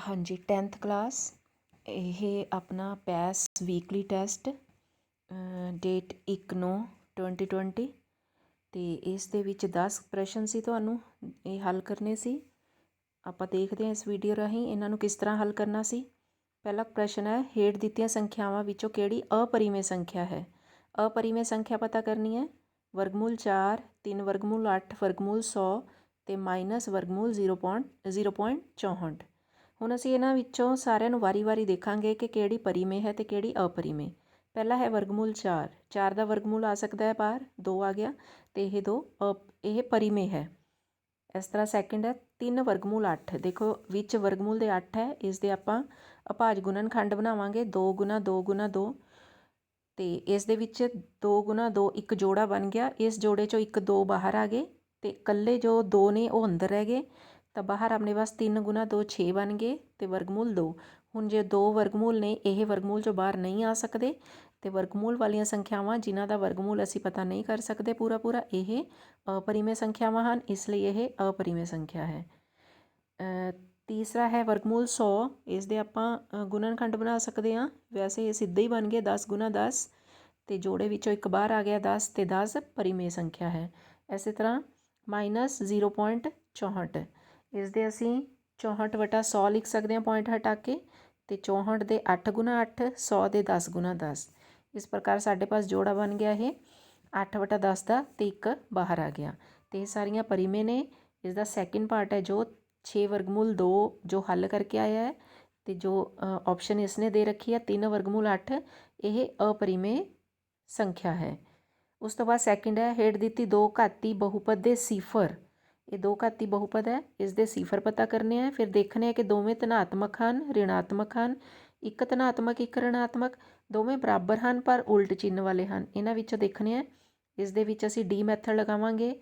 हाँ जी 10th class. ਇਹ ਆਪਣਾ ਪੈਸ ਵੀਕਲੀ ਟੈਸਟ ਡੇਟ 1/9/2020 ਅਤੇ ਇਸ ਦੇ ਵਿੱਚ 10 ਪ੍ਰਸ਼ਨ ਸੀ, ਤੁਹਾਨੂੰ ਇਹ ਹੱਲ ਕਰਨੇ ਸੀ। ਆਪਾਂ ਦੇਖਦੇ ਹਾਂ ਇਸ ਵੀਡੀਓ ਰਾਹੀਂ ਇਹਨਾਂ ਨੂੰ ਕਿਸ ਤਰ੍ਹਾਂ ਹੱਲ ਕਰਨਾ ਸੀ। ਪਹਿਲਾ ਪ੍ਰਸ਼ਨ ਹੈ, ਹੇਠ ਦਿੱਤੀਆਂ ਸੰਖਿਆਵਾਂ ਵਿੱਚੋਂ ਕਿਹੜੀ ਅਪਰਿਮੇਯ ਸੰਖਿਆ ਹੈ। ਅਪਰਿਮੇਯ ਸੰਖਿਆ ਪਤਾ ਕਰਨੀ ਹੈ। ਵਰਗਮੂਲ 4, 3 ਵਰਗਮੂਲ 8, ਵਰਗਮੂਲ 100 ਅਤੇ ਮਾਈਨਸ ਵਰਗਮੂਲ 0.64। ਹੁਣ ਅਸੀਂ ਇਹਨਾਂ ਵਿੱਚੋਂ ਸਾਰਿਆਂ ਨੂੰ ਵਾਰੀ-ਵਾਰੀ ਦੇਖਾਂਗੇ ਕਿ ਕਿਹੜੀ ਪਰਿਮੇਯ ਹੈ ਅਤੇ ਕਿਹੜੀ ਅਪਰਿਮੇਯ। ਪਹਿਲਾ ਹੈ ਵਰਗਮੂਲ 4। 4 ਦਾ ਵਰਗਮੂਲ ਆ ਸਕਦਾ ਹੈ ਬਾਹਰ, 2 ਆ ਗਿਆ ਅਤੇ ਇਹ ਪਰਿਮੇਯ ਹੈ। ਇਸ ਤਰ੍ਹਾਂ ਸੈਕਿੰਡ ਹੈ 3 ਵਰਗਮੂਲ 8। ਦੇਖੋ ਵਿੱਚ ਵਰਗਮੂਲ ਦੇ 8 ਹੈ, ਇਸ ਦੇ ਆਪਾਂ ਅਭਾਜ ਗੁਣਨਖੰਡ ਬਣਾਵਾਂਗੇ 2 ਗੁਣਾ 2 ਗੁਣਾ 2 ਅਤੇ ਇਸ ਦੇ ਵਿੱਚ 2 ਗੁਣਾ 2 ਇੱਕ ਜੋੜਾ ਬਣ ਗਿਆ। ਇਸ ਜੋੜੇ 'ਚੋਂ 1 2 ਬਾਹਰ ਆ ਗਏ ਅਤੇ ਇਕੱਲੇ ਜੋ 2 ਨੇ ਉਹ ਅੰਦਰ ਰਹਿ ਗਏ, ਤਾਂ ਬਾਹਰ ਆਪਣੇ ਪਾਸ 3 ਗੁਣਾ 2 6 ਬਣ ਗਏ ਅਤੇ ਵਰਗਮੂਲ 2। ਹੁਣ ਜੇ 2 ਵਰਗਮੂਲ ਨੇ, ਇਹ ਵਰਗਮੂਲ 'ਚੋਂ ਬਾਹਰ ਨਹੀਂ ਆ ਸਕਦੇ ਅਤੇ ਵਰਗਮੂਲ ਵਾਲੀਆਂ ਸੰਖਿਆਵਾਂ ਜਿਨ੍ਹਾਂ ਦਾ ਵਰਗਮੂਲ ਅਸੀਂ ਪਤਾ ਨਹੀਂ ਕਰ ਸਕਦੇ ਪੂਰਾ, ਇਹ ਅਪਰਿਮੇਯ ਸੰਖਿਆਵਾਂ ਹਨ, ਇਸ ਲਈ ਇਹ ਅਪਰਿਮੇਯ ਸੰਖਿਆ ਹੈ। ਤੀਸਰਾ ਹੈ ਵਰਗਮੂਲ 100। ਇਸ ਦੇ ਆਪਾਂ ਗੁਣਨਖੰਡ ਬਣਾ ਸਕਦੇ ਹਾਂ, ਵੈਸੇ ਇਹ ਸਿੱਧੇ ਹੀ ਬਣ ਗਏ 10 ਗੁਣਾ 10 ਅਤੇ ਜੋੜੇ ਵਿੱਚੋਂ ਇੱਕ ਬਾਹਰ ਆ ਗਿਆ 10 ਅਤੇ 10 ਪਰਿਮੇਯ ਸੰਖਿਆ ਹੈ। ਇਸੇ ਤਰ੍ਹਾਂ ਮਾਈਨਸ 0.64। ਇਸ ਦੇ ਅਸੀਂ 64/100 ਲਿਖ ਸਕਦੇ ਹਾਂ ਪੁਆਇੰਟ ਹਟਾ ਕੇ, ਅਤੇ 64 ਦੇ 8 ਗੁਣਾ 8, 100 ਦੇ 10 ਗੁਣਾ 10। ਇਸ ਪ੍ਰਕਾਰ ਸਾਡੇ ਪਾਸ ਜੋੜਾ ਬਣ ਗਿਆ ਇਹ 8/10 ਦਾ ਅਤੇ 1 ਬਾਹਰ ਆ ਗਿਆ ਅਤੇ ਇਹ ਸਾਰੀਆਂ ਪਰਿਮੇਯ ਨੇ। ਇਸ ਦਾ ਸੈਕਿੰਡ ਪਾਰਟ ਹੈ ਜੋ 6 ਵਰਗਮੂਲ 2 ਜੋ ਹੱਲ ਕਰਕੇ ਆਇਆ ਹੈ, ਅਤੇ ਜੋ ਆਪਸ਼ਨ ਇਸਨੇ ਦੇ ਰੱਖੀ ਹੈ 3 ਵਰਗਮੂਲ 8, ਇਹ ਅਪਰਿਮੇਯ ਸੰਖਿਆ ਹੈ। ਉਸ ਤੋਂ ਬਾਅਦ ਸੈਕਿੰਡ ਹੈ, ਹੇਠ ਦਿੱਤੀ 2 ਘਾਤੀ ਬਹੁਪਦ ਦੇ ਸਿਫਰ। ਇਹ 2 ਘਾਤੀ ਬਹੁਪਦ ਹੈ, ਇਸ ਦੇ ਸਿਫਰ ਪਤਾ ਕਰਨੇ ਹੈ। ਫਿਰ ਦੇਖਣੇ ਹੈ ਕਿ ਦੋਵੇਂ ਧਨਾਤਮਕ ਹਨ, ਰਿਣਾਤਮਕ ਹਨ, ਇੱਕ ਧਨਾਤਮਕ ਇੱਕ ਰਿਣਾਤਮਕ, ਦੋਵੇਂ ਬਰਾਬਰ ਹਨ ਪਰ ਉਲਟ ਚਿੰਨ੍ਹ ਵਾਲੇ ਹਨ। ਇਹਨਾਂ ਵਿੱਚੋਂ ਦੇਖਣੇ ਹੈ। ਇਸ ਦੇ ਵਿੱਚ ਅਸੀਂ ਡੀ ਮੈਥਡ ਲਗਾਵਾਂਗੇ।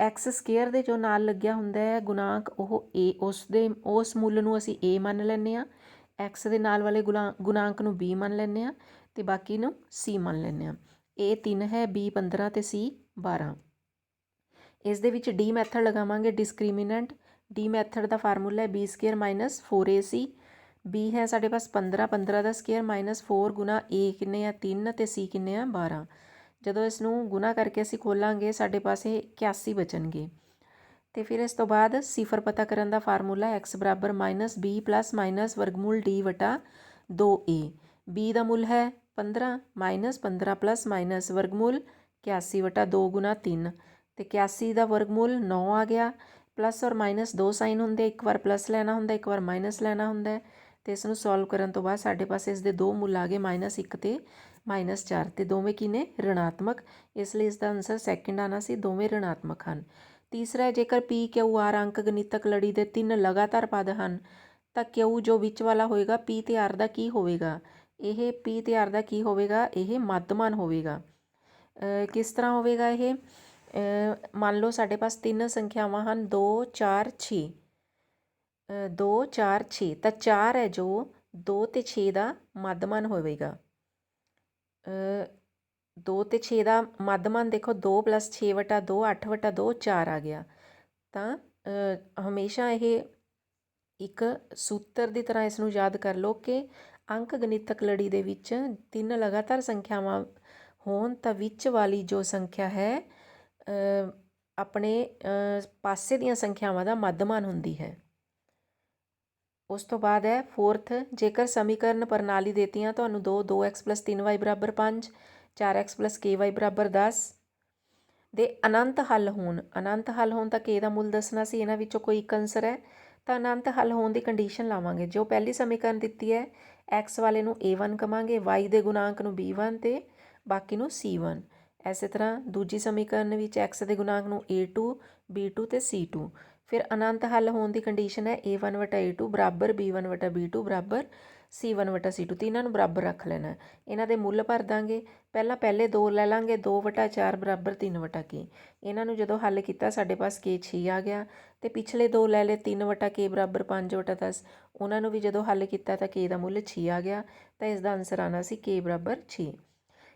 ਐਕਸ ਸਕੇਅਰ ਦੇ ਜੋ ਨਾਲ ਲੱਗਿਆ ਹੁੰਦਾ ਹੈ ਗੁਣਾਂਕ, ਉਹ ਉਸ ਮੁੱਲ ਨੂੰ ਅਸੀਂ ਏ ਮੰਨ ਲੈਂਦੇ ਹਾਂ। ਐਕਸ ਦੇ ਨਾਲ ਵਾਲੇ ਗੁਣਾਂਕ ਨੂੰ ਬੀ ਮੰਨ ਲੈਂਦੇ ਹਾਂ ਅਤੇ ਬਾਕੀ ਨੂੰ ਸੀ ਮੰਨ ਲੈਂਦੇ ਹਾਂ। ਏ 3 ਹੈ, ਬੀ 15 ਅਤੇ ਸੀ 12। ਇਸ ਦੇ ਵਿੱਚ ਡੀ ਮੈਥਡ ਲਗਾਵਾਂਗੇ ਡਿਸਕ੍ਰਿਮੀਨੈਂਟ। ਡੀ ਮੈਥਡ ਦਾ ਫਾਰਮੂਲਾ ਹੈ B square minus 4ac। B ਹੈ ਸਾਡੇ ਪਾਸ 15, 15 ਦਾ ਸਕੇਅਰ ਮਾਈਨਸ 4 ਗੁਣਾ ਏ ਕਿੰਨੇ ਆ 3 ਅਤੇ ਸੀ ਕਿੰਨੇ ਆ 12। ਜਦੋਂ ਇਸ ਨੂੰ ਗੁਣਾ ਕਰਕੇ ਅਸੀਂ ਖੋਲਾਂਗੇ ਸਾਡੇ ਪਾਸ ਇਹ 81 ਬਚਣਗੇ। ਅਤੇ ਫਿਰ ਇਸ ਤੋਂ ਬਾਅਦ ਸਿਫਰ ਪਤਾ ਕਰਨ ਦਾ ਫਾਰਮੂਲਾ ਐਕਸ ਬਰਾਬਰ ਮਾਈਨਸ ਬੀ ਪਲੱਸ ਮਾਈਨਸ ਵਰਗਮੂਲ ਡੀ ਵਟਾ 2a। ਬੀ ਦਾ ਮੁੱਲ ਹੈ 15 ਮਾਈਨਸ 15 ਪਲੱਸ ਮਾਈਨਸ ਵਰਗਮੂਲ 81 ਵਟਾ 2 ਗੁਣਾ 3 ਅਤੇ 81 ਦਾ ਵਰਗਮੂਲ 9 ਆ ਗਿਆ। ਪਲੱਸ ਔਰ ਮਾਈਨਸ 2 ਸਾਈਨ ਹੁੰਦੇ, ਇੱਕ ਵਾਰ ਪਲੱਸ ਲੈਣਾ ਹੁੰਦਾ, ਇੱਕ ਵਾਰ ਮਾਈਨਸ ਲੈਣਾ ਹੁੰਦਾ ਅਤੇ ਇਸ ਨੂੰ ਸੋਲਵ ਕਰਨ ਤੋਂ ਬਾਅਦ ਸਾਡੇ ਪਾਸ ਇਸ ਦੇ 2 ਮੁੱਲ ਆ ਗਏ -1 ਅਤੇ -4 ਅਤੇ ਦੋਵੇਂ ਕੀ ਨੇ ਰਿਣਾਤਮਕ, ਇਸ ਲਈ ਇਸ ਦਾ ਆਨਸਰ ਸੈਕਿੰਡ ਆਉਣਾ ਸੀ, ਦੋਵੇਂ ਰਿਣਾਤਮਕ ਹਨ। ਤੀਸਰਾ, ਜੇਕਰ ਪੀ ਕਿਊ ਆਰ ਅੰਕ ਗਣਿਤਕ ਲੜੀ ਦੇ 3 ਲਗਾਤਾਰ ਪਦ ਹਨ ਤਾਂ ਕਿਊ ਜੋ ਵਿੱਚ ਵਾਲਾ ਹੋਏਗਾ ਪੀ ਤੇ ਆਰ ਦਾ ਕੀ ਹੋਵੇਗਾ। ਇਹ ਪੀ ਤੇ ਆਰ ਦਾ ਕੀ ਹੋਵੇਗਾ, ਇਹ ਮੱਧਮਾਨ ਹੋਵੇਗਾ। ਕਿਸ ਤਰ੍ਹਾਂ ਹੋਵੇਗਾ ਇਹ, ਮੰਨ ਲਓ ਸਾਡੇ ਪਾਸ 3 ਸੰਖਿਆਵਾਂ ਹਨ 2 4 6। 2 4 6 ਤਾਂ 4 ਹੈ ਜੋ 2 ਅਤੇ 6 ਦਾ ਮੱਧਮਾਨ ਹੋਵੇਗਾ। 2 ਅਤੇ 6 ਦਾ ਮੱਧਮਾਨ ਦੇਖੋ 2 + 6 ਵਟਾ 2 8 ਵਟਾ 2 4 ਆ ਗਿਆ। ਤਾਂ ਹਮੇਸ਼ਾ ਇਹ ਇੱਕ ਸੂਤਰ ਦੀ ਤਰ੍ਹਾਂ ਇਸ ਨੂੰ ਯਾਦ ਕਰ ਲਓ ਕਿ ਅੰਕ ਗਣਿਤਕ ਲੜੀ ਦੇ ਵਿੱਚ 3 ਲਗਾਤਾਰ ਸੰਖਿਆਵਾਂ ਹੋਣ ਤਾਂ ਵਿੱਚ ਵਾਲੀ ਜੋ ਸੰਖਿਆ ਹੈ ਆਪਣੇ ਪਾਸੇ ਦੀਆਂ ਸੰਖਿਆਵਾਂ ਦਾ ਮੱਧਮਾਨ ਹੁੰਦੀ ਹੈ। ਉਸ ਤੋਂ ਬਾਅਦ ਹੈ ਫੋਰਥ, ਜੇਕਰ ਸਮੀਕਰਨ ਪ੍ਰਣਾਲੀ ਦੇਤੀਆਂ ਤੁਹਾਨੂੰ 2x + 3y = 5, 4x + ky = 10 ਦੇ ਅਨੰਤ ਹੱਲ ਹੋਣ। ਅਨੰਤ ਹੱਲ ਹੋਣ ਤਾਂ k ਦਾ ਮੁੱਲ ਦੱਸਣਾ ਸੀ, ਇਹਨਾਂ ਵਿੱਚੋਂ ਕੋਈ ਇੱਕ ਆਨਸਰ ਹੈ ਤਾਂ ਅਨੰਤ ਹੱਲ ਹੋਣ ਦੀ ਕੰਡੀਸ਼ਨ ਲਾਵਾਂਗੇ। ਜੋ ਪਹਿਲੀ ਸਮੀਕਰਨ ਦਿੱਤੀ ਹੈ x ਵਾਲੇ ਨੂੰ a1 ਕਵਾਂਗੇ, y ਦੇ ਗੁਣਾਂਕ ਨੂੰ b1 ਅਤੇ ਬਾਕੀ ਨੂੰ c1। ਇਸੇ ਤਰ੍ਹਾਂ ਦੂਜੀ ਸਮੀਕਰਨ ਵਿੱਚ x ਦੇ ਗੁਣਾਂਕ ਨੂੰ a2 b2 ਅਤੇ c2। ਫਿਰ ਅਨੰਤ ਹੱਲ ਹੋਣ ਦੀ ਕੰਡੀਸ਼ਨ ਹੈ a1 ਵਟਾ a2 ਬਰਾਬਰ b1 ਵਟਾ b2 ਬਰਾਬਰ c1 ਵਟਾ c2। ਤਿੰਨਾਂ ਨੂੰ ਬਰਾਬਰ ਰੱਖ ਲੈਣਾ। ਇਹਨਾਂ ਦੇ ਮੁੱਲ ਭਰ ਦਾਂਗੇ। ਪਹਿਲੇ 2 ਲੈ ਲਾਂਗੇ, 2 ਵਟਾ 4 ਬਰਾਬਰ 3 ਵਟਾ k। ਇਹਨਾਂ ਨੂੰ ਜਦੋਂ ਹੱਲ ਕੀਤਾ ਸਾਡੇ ਪਾਸ k 6 ਆ ਗਿਆ ਅਤੇ ਪਿਛਲੇ 2 ਲੈ ਲਏ 3 ਵਟਾ k ਬਰਾਬਰ 5 ਵਟਾ 10। ਉਹਨਾਂ ਨੂੰ ਵੀ ਜਦੋਂ ਹੱਲ ਕੀਤਾ ਤਾਂ k ਦਾ ਮੁੱਲ 6 ਆ ਗਿਆ ਤਾਂ ਇਸ ਦਾ ਆਨਸਰ ਆਉਣਾ ਸੀ k ਬਰਾਬਰ 6।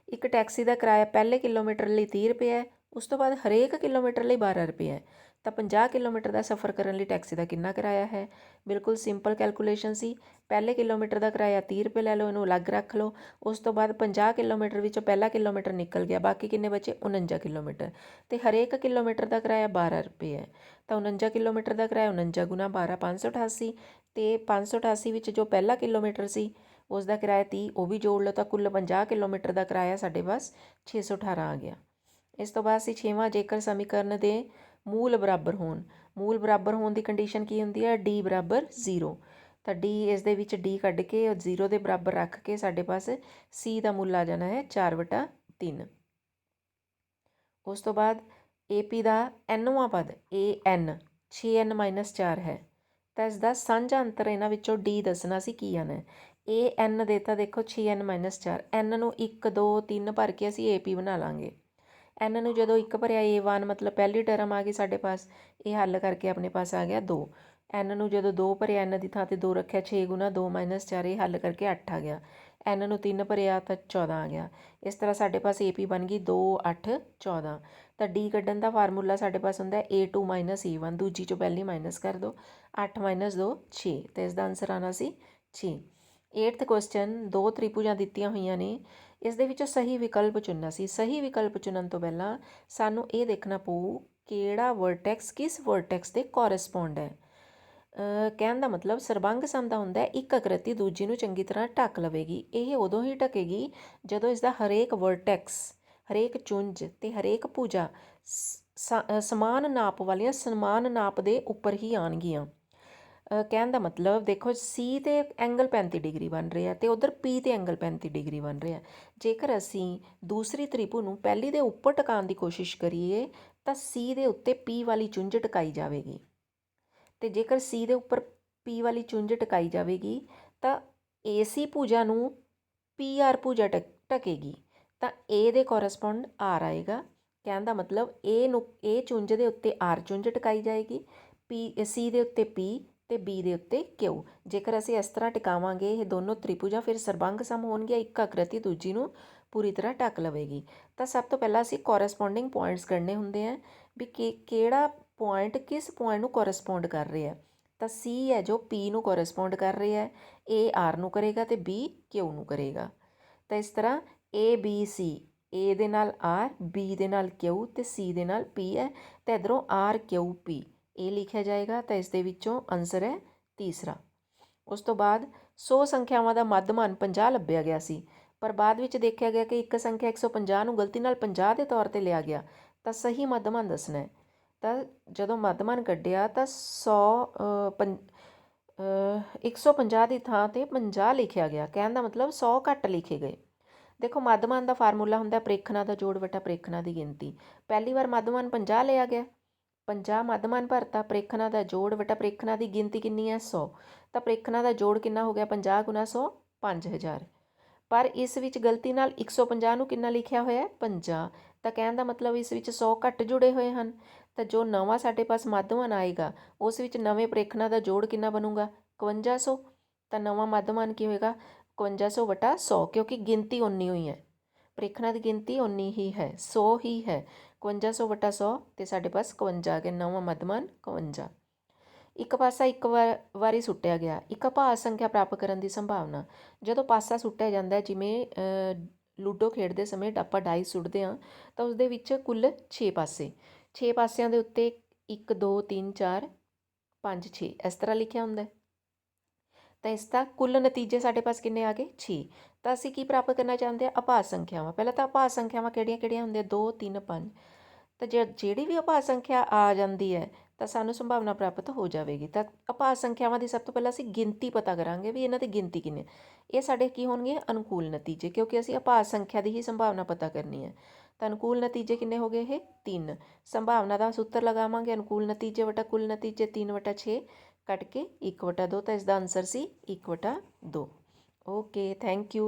ਇੱਕ ਟੈਕਸੀ ਦਾ ਕਿਰਾਇਆ ਪਹਿਲੇ ਕਿਲੋਮੀਟਰ ਲਈ 30 ਰੁਪਏ ਹੈ, ਉਸ ਤੋਂ ਬਾਅਦ ਹਰੇਕ ਕਿਲੋਮੀਟਰ ਲਈ 12 ਰੁਪਏ ਹੈ ਤਾਂ 50 ਕਿਲੋਮੀਟਰ ਦਾ ਸਫ਼ਰ ਕਰਨ ਲਈ ਟੈਕਸੀ ਦਾ ਕਿੰਨਾ ਕਿਰਾਇਆ ਹੈ। ਬਿਲਕੁਲ ਸਿੰਪਲ ਕੈਲਕੂਲੇਸ਼ਨ ਸੀ। ਪਹਿਲੇ ਕਿਲੋਮੀਟਰ ਦਾ ਕਿਰਾਇਆ 30 ਰੁਪਏ ਲੈ ਲਓ, ਇਹਨੂੰ ਅਲੱਗ ਰੱਖ ਲਓ। ਉਸ ਤੋਂ ਬਾਅਦ 50 ਕਿਲੋਮੀਟਰ ਵਿੱਚੋਂ ਪਹਿਲਾ ਕਿਲੋਮੀਟਰ ਨਿਕਲ ਗਿਆ, ਬਾਕੀ ਕਿੰਨੇ ਬਚੇ 49 ਕਿਲੋਮੀਟਰ, ਅਤੇ ਹਰੇਕ ਕਿਲੋਮੀਟਰ ਦਾ ਕਿਰਾਇਆ 12 ਰੁਪਏ ਹੈ। ਤਾਂ 49 ਕਿਲੋਮੀਟਰ ਦਾ ਕਿਰਾਇਆ 49 ਗੁਣਾ 12 588, ਅਤੇ 588 ਵਿੱਚ ਜੋ ਪਹਿਲਾ ਕਿਲੋਮੀਟਰ ਸੀ ਉਸ ਦਾ ਕਿਰਾਇਆ 30, ਉਹ ਵੀ ਜੋੜ ਲਓ, ਤਾਂ ਕੁੱਲ 50 ਕਿਲੋਮੀਟਰ ਦਾ ਕਿਰਾਇਆ ਸਾਡੇ ਪਾਸ 618 ਆ ਗਿਆ। ਇਸ ਤੋਂ ਬਾਅਦ ਅਸੀਂ 6ਵਾਂ, ਜੇਕਰ ਸਮੀਕਰਨ ਦੇ ਮੂਲ ਬਰਾਬਰ ਹੋਣ। ਮੂਲ ਬਰਾਬਰ ਹੋਣ ਦੀ ਕੰਡੀਸ਼ਨ ਕੀ ਹੁੰਦੀ ਹੈ, ਡੀ ਬਰਾਬਰ 0। ਤਾਂ ਡੀ, ਇਸ ਦੇ ਵਿੱਚ ਡੀ ਕੱਢ ਕੇ 0 ਦੇ ਬਰਾਬਰ ਰੱਖ ਕੇ ਸਾਡੇ ਪਾਸ ਸੀ ਦਾ ਮੁੱਲ ਆ ਜਾਣਾ ਹੈ 4/3। ਉਸ ਤੋਂ ਬਾਅਦ ਏ ਪੀ ਦਾ ਐਨਵਾਂ ਪਦ ਏ ਐਨ 6n-4 ਹੈ, ਤਾਂ ਇਸ ਦਾ ਸਾਂਝਾ ਅੰਤਰ ਇਹਨਾਂ ਵਿੱਚੋਂ ਡੀ ਦੱਸਣਾ ਸੀ ਕੀ ਆਣਾ ਹੈ। ਏ ਐਨ ਦੇਤਾ ਦੇਖੋ 6n-4, ਐਨ ਨੂੰ 1 2 3 ਭਰ ਕੇ ਅਸੀਂ ਏ ਪੀ ਬਣਾ ਲਾਂਗੇ। ਐਨ ਨੂੰ ਜਦੋਂ 1 ਭਰਿਆ A1 ਮਤਲਬ ਪਹਿਲੀ ਟਰਮ ਆ ਗਈ ਸਾਡੇ ਪਾਸ, ਇਹ ਹੱਲ ਕਰਕੇ ਆਪਣੇ ਪਾਸ ਆ ਗਿਆ 2। ਐਨ ਨੂੰ ਜਦੋਂ 2 ਭਰਿਆ, ਐਨ ਦੀ ਥਾਂ 'ਤੇ 2 ਰੱਖਿਆ, 6 ਗੁਣਾ 2 - 4, ਇਹ ਹੱਲ ਕਰਕੇ 8 ਆ ਗਿਆ। ਐਨ ਨੂੰ 3 ਭਰਿਆ ਤਾਂ 14 ਆ ਗਿਆ। ਇਸ ਤਰ੍ਹਾਂ ਸਾਡੇ ਪਾਸ ਏ ਪੀ ਬਣ ਗਈ 2 8 14। ਤਾਂ ਡੀ ਕੱਢਣ ਦਾ ਫਾਰਮੂਲਾ ਸਾਡੇ ਪਾਸ ਹੁੰਦਾ A2 - A1, ਦੂਜੀ 'ਚੋਂ ਪਹਿਲੀ ਮਾਈਨਸ ਕਰ ਦਿਓ, 8 - 2 6, ਅਤੇ ਇਸ ਦਾ ਆਨਸਰ ਆਉਣਾ ਸੀ 6। 8th ਕੁਐਸਚਨ, 2 ਤ੍ਰਿਭੁਜਾਂ ਦਿੱਤੀਆਂ ਹੋਈਆਂ ਨੇ, ਇਸ ਦੇ ਵਿੱਚੋਂ ਸਹੀ ਵਿਕਲਪ ਚੁਣਨਾ ਸੀ। ਸਹੀ ਵਿਕਲਪ ਚੁਣਨ ਤੋਂ ਪਹਿਲਾਂ ਸਾਨੂੰ ਇਹ ਦੇਖਣਾ ਪਊ ਕਿਹੜਾ ਵਰਟੈਕਸ ਕਿਸ ਵਰਟੈਕਸ ਦੇ ਕੋਰਸਪੋਂਡ ਹੈ। ਕਹਿਣ ਦਾ ਮਤਲਬ ਸਰਬੰਗ ਸਮ ਦਾ ਹੁੰਦਾ ਇੱਕ ਆਕ੍ਰਿਤੀ ਦੂਜੀ ਨੂੰ ਚੰਗੀ ਤਰ੍ਹਾਂ ਢੱਕ ਲਵੇਗੀ। ਇਹ ਉਦੋਂ ਹੀ ਢਕੇਗੀ ਜਦੋਂ ਇਸ ਦਾ ਹਰੇਕ ਵਰਟੈਕਸ, ਹਰੇਕ ਚੁੰਝ ਅਤੇ ਹਰੇਕ ਭੁਜਾ ਸਮਾਨ ਨਾਪ ਵਾਲੀਆਂ ਸਮਾਨ ਨਾਪ ਦੇ ਉੱਪਰ ਹੀ ਆਉਣਗੀਆਂ। ਕਹਿਣ ਦਾ ਮਤਲਬ ਦੇਖੋ, ਸੀ 'ਤੇ ਐਂਗਲ 35 ਡਿਗਰੀ ਬਣ ਰਿਹਾ ਅਤੇ ਉੱਧਰ ਪੀ 'ਤੇ ਐਂਗਲ 35 ਡਿਗਰੀ ਬਣ ਰਿਹਾ। ਜੇਕਰ ਅਸੀਂ ਦੂਸਰੀ ਤ੍ਰਿਭੂ ਨੂੰ ਪਹਿਲੀ ਦੇ ਉੱਪਰ ਟਿਕਾਉਣ ਦੀ ਕੋਸ਼ਿਸ਼ ਕਰੀਏ ਤਾਂ ਸੀ ਦੇ ਉੱਤੇ ਪੀ ਵਾਲੀ ਚੁੰਝ ਟਿਕਾਈ ਜਾਵੇਗੀ, ਅਤੇ ਜੇਕਰ ਸੀ ਦੇ ਉੱਪਰ ਪੀ ਵਾਲੀ ਚੁੰਝ ਟਿਕਾਈ ਜਾਵੇਗੀ ਤਾਂ ਏਸੀ ਭੁਜਾ ਨੂੰ ਪੀ ਆਰ ਭੁਜਾ ਢਕੇਗੀ, ਤਾਂ ਏ ਦੇ ਕੋਰਸਪੋਂਡ ਆਰ ਆਏਗਾ। ਕਹਿਣ ਦਾ ਮਤਲਬ ਇਹ ਚੁੰਝ ਦੇ ਉੱਤੇ ਆਰ ਚੁੰਝ ਟਿਕਾਈ ਜਾਏਗੀ, ਸੀ ਦੇ ਉੱਤੇ ਪੀ ਅਤੇ ਬੀ ਦੇ ਉੱਤੇ ਕਿਊ। ਜੇਕਰ ਅਸੀਂ ਇਸ ਤਰ੍ਹਾਂ ਟਿਕਾਵਾਂਗੇ ਇਹ ਦੋਨੋਂ ਤ੍ਰਿਭੁਜਾਂ, ਫਿਰ ਸਰਬੰਗ ਸਮ ਹੋਣਗੀਆਂ, ਇੱਕ ਆਕ੍ਰਿਤੀ ਦੂਜੀ ਨੂੰ ਪੂਰੀ ਤਰ੍ਹਾਂ ਢੱਕ ਲਵੇਗੀ। ਤਾਂ ਸਭ ਤੋਂ ਪਹਿਲਾਂ ਅਸੀਂ ਕੋਰਸਪੋਂਡਿੰਗ ਪੁਆਇੰਟਸ ਕੱਢਣੇ ਹੁੰਦੇ ਆ ਵੀ ਕਿਹੜਾ ਪੁਆਇੰਟ ਕਿਸ ਪੁਆਇੰਟ ਨੂੰ ਕੋਰਸਪੋਂਡ ਕਰ ਰਿਹਾ। ਤਾਂ ਸੀ ਹੈ ਜੋ ਪੀ ਨੂੰ ਕੋਰਸਪੋਂਡ ਕਰ ਰਿਹਾ ਹੈ, ਏ ਆਰ ਨੂੰ ਕਰੇਗਾ ਅਤੇ ਬੀ ਕਿਊ ਨੂੰ ਕਰੇਗਾ। ਤਾਂ ਇਸ ਤਰ੍ਹਾਂ ਏ ਬੀ ਸੀ, ਏ ਦੇ ਨਾਲ ਆਰ, ਬੀ ਦੇ ਨਾਲ ਕਿਊ ਅਤੇ ਸੀ ਦੇ ਨਾਲ ਪੀ ਹੈ, ਅਤੇ ਇੱਧਰੋਂ ਆਰ ਕਿਊ ਪੀ ਇਹ ਲਿਖਿਆ ਜਾਏਗਾ। ਤਾਂ ਇਸ ਦੇ ਵਿੱਚੋਂ ਆਨਸਰ ਹੈ ਤੀਸਰਾ। ਉਸ ਤੋਂ ਬਾਅਦ 100 ਸੰਖਿਆਵਾਂ ਦਾ ਮੱਧਮਾਨ 50 ਲੱਭਿਆ ਗਿਆ ਸੀ, ਪਰ ਬਾਅਦ ਵਿੱਚ ਦੇਖਿਆ ਗਿਆ ਕਿ ਇੱਕ ਸੰਖਿਆ 150 ਨੂੰ ਗਲਤੀ ਨਾਲ 50 ਦੇ ਤੌਰ 'ਤੇ ਲਿਆ ਗਿਆ। ਤਾਂ ਸਹੀ ਮੱਧਮਾਨ ਦੱਸਣਾ ਹੈ। ਤਾਂ ਜਦੋਂ ਮੱਧਮਾਨ ਕੱਢਿਆ ਤਾਂ 150 ਦੀ ਥਾਂ 'ਤੇ 50 ਲਿਖਿਆ ਗਿਆ। ਕਹਿਣ ਦਾ ਮਤਲਬ 100 ਘੱਟ ਲਿਖੇ ਗਏ। ਦੇਖੋ, ਮੱਧਮਾਨ ਦਾ ਫਾਰਮੂਲਾ ਹੁੰਦਾ ਪ੍ਰੇਖਣਾ ਦਾ ਜੋੜ ਵਟਾ ਪ੍ਰੇਖਣਾ ਦੀ ਗਿਣਤੀ। ਪਹਿਲੀ ਵਾਰ ਮੱਧਮਾਨ 50 ਲਿਆ ਗਿਆ, 50 ਮੱਧਮਾਨ ਭਰਤਾ, ਪ੍ਰੇਖਣਾ ਦਾ ਜੋੜ ਵਟਾ ਪ੍ਰੇਖਣਾ ਦੀ ਗਿਣਤੀ ਕਿੰਨੀ ਹੈ 100। ਤਾਂ ਪ੍ਰੇਖਣਾ ਦਾ ਜੋੜ ਕਿੰਨਾ ਹੋ ਗਿਆ 50 ਗੁਣਾ 100 5000। ਪਰ ਇਸ ਵਿੱਚ ਗਲਤੀ ਨਾਲ 150 ਨੂੰ ਕਿੰਨਾ ਲਿਖਿਆ ਹੋਇਆ 50। ਤਾਂ ਕਹਿਣ ਦਾ ਮਤਲਬ ਇਸ ਵਿੱਚ 100 ਘੱਟ ਜੁੜੇ ਹੋਏ ਹਨ। ਤਾਂ ਜੋ ਨਵਾਂ ਸਾਡੇ ਪਾਸ ਮੱਧਮਾਨ ਆਏਗਾ ਉਸ ਵਿੱਚ ਨਵੇਂ ਪ੍ਰੇਖਣਾ ਦਾ ਜੋੜ ਕਿੰਨਾ ਬਣੂਗਾ 5100। ਤਾਂ ਨਵਾਂ ਮੱਧਮਾਨ ਕੀ ਹੋਏਗਾ 5100 ਵਟਾ 100, ਕਿਉਂਕਿ ਗਿਣਤੀ ਉਨੀ ਹੋਈ ਹੈ, ਪ੍ਰੇਖਣਾ ਦੀ ਗਿਣਤੀ ਉਨੀ ਹੀ ਹੈ, 100 ਹੀ ਹੈ। 5100 ਵਟਾ 100 ਅਤੇ ਸਾਡੇ ਪਾਸ 51 ਆ ਗਿਆ, ਨਵਾਂ ਮੱਧਮਾਨ 51। ਇੱਕ ਪਾਸਾ ਇੱਕ ਵਾਰੀ ਸੁੱਟਿਆ ਗਿਆ, ਇੱਕ ਅਭਾਜ ਸੰਖਿਆ ਪ੍ਰਾਪਤ ਕਰਨ ਦੀ ਸੰਭਾਵਨਾ। ਜਦੋਂ ਪਾਸਾ ਸੁੱਟਿਆ ਜਾਂਦਾ, ਜਿਵੇਂ ਲੂਡੋ ਖੇਡਦੇ ਸਮੇਂ ਆਪਾਂ ਡਾਈ ਸੁੱਟਦੇ ਹਾਂ, ਤਾਂ ਉਸਦੇ ਵਿੱਚ ਕੁੱਲ 6 ਪਾਸੇ, 6 ਪਾਸਿਆਂ ਦੇ ਉੱਤੇ 1 2 3 4 5 6 ਇਸ ਤਰ੍ਹਾਂ ਲਿਖਿਆ ਹੁੰਦਾ। ਤਾਂ ਇਸ ਦਾ ਕੁੱਲ ਨਤੀਜੇ ਸਾਡੇ ਪਾਸ ਕਿੰਨੇ ਆ ਗਏ 6। ਤਾਂ ਅਸੀਂ ਕੀ ਪ੍ਰਾਪਤ ਕਰਨਾ ਚਾਹੁੰਦੇ ਹਾਂ ਅਭਾਜ ਸੰਖਿਆਵਾਂ। ਪਹਿਲਾਂ ਤਾਂ ਅਭਾਜ ਸੰਖਿਆਵਾਂ ਕਿਹੜੀਆਂ ਕਿਹੜੀਆਂ ਹੁੰਦੀਆਂ 2 3 5। ਤਾਂ ਜਿਹੜੀ ਵੀ ਅਭਾਜ ਸੰਖਿਆ ਆ ਜਾਂਦੀ ਹੈ ਤਾਂ ਸਾਨੂੰ ਸੰਭਾਵਨਾ ਪ੍ਰਾਪਤ ਹੋ ਜਾਵੇਗੀ। ਤਾਂ ਅਭਾਜ ਸੰਖਿਆਵਾਂ ਦੀ ਸਭ ਤੋਂ ਪਹਿਲਾਂ ਅਸੀਂ ਗਿਣਤੀ ਪਤਾ ਕਰਾਂਗੇ ਵੀ ਇਹਨਾਂ ਦੀ ਗਿਣਤੀ ਕਿੰਨੀ। ਇਹ ਸਾਡੇ ਕੀ ਹੋਣਗੇ ਅਨੁਕੂਲ ਨਤੀਜੇ, ਕਿਉਂਕਿ ਅਸੀਂ ਅਭਾਜ ਸੰਖਿਆ ਦੀ ਹੀ ਸੰਭਾਵਨਾ ਪਤਾ ਕਰਨੀ ਹੈ। ਤਾਂ ਅਨੁਕੂਲ ਨਤੀਜੇ ਕਿੰਨੇ ਹੋ ਗਏ ਇਹ 3। ਸੰਭਾਵਨਾ ਦਾ ਸੂਤਰ ਲਗਾਵਾਂਗੇ ਅਨੁਕੂਲ ਨਤੀਜੇ ਵਟਾ ਕੁੱਲ ਨਤੀਜੇ 3/6 ਕੱਟ ਕੇ 1/2। ਤਾਂ ਇਸ ਦਾ ਆਨਸਰ ਸੀ 1/2। Okay, thank you.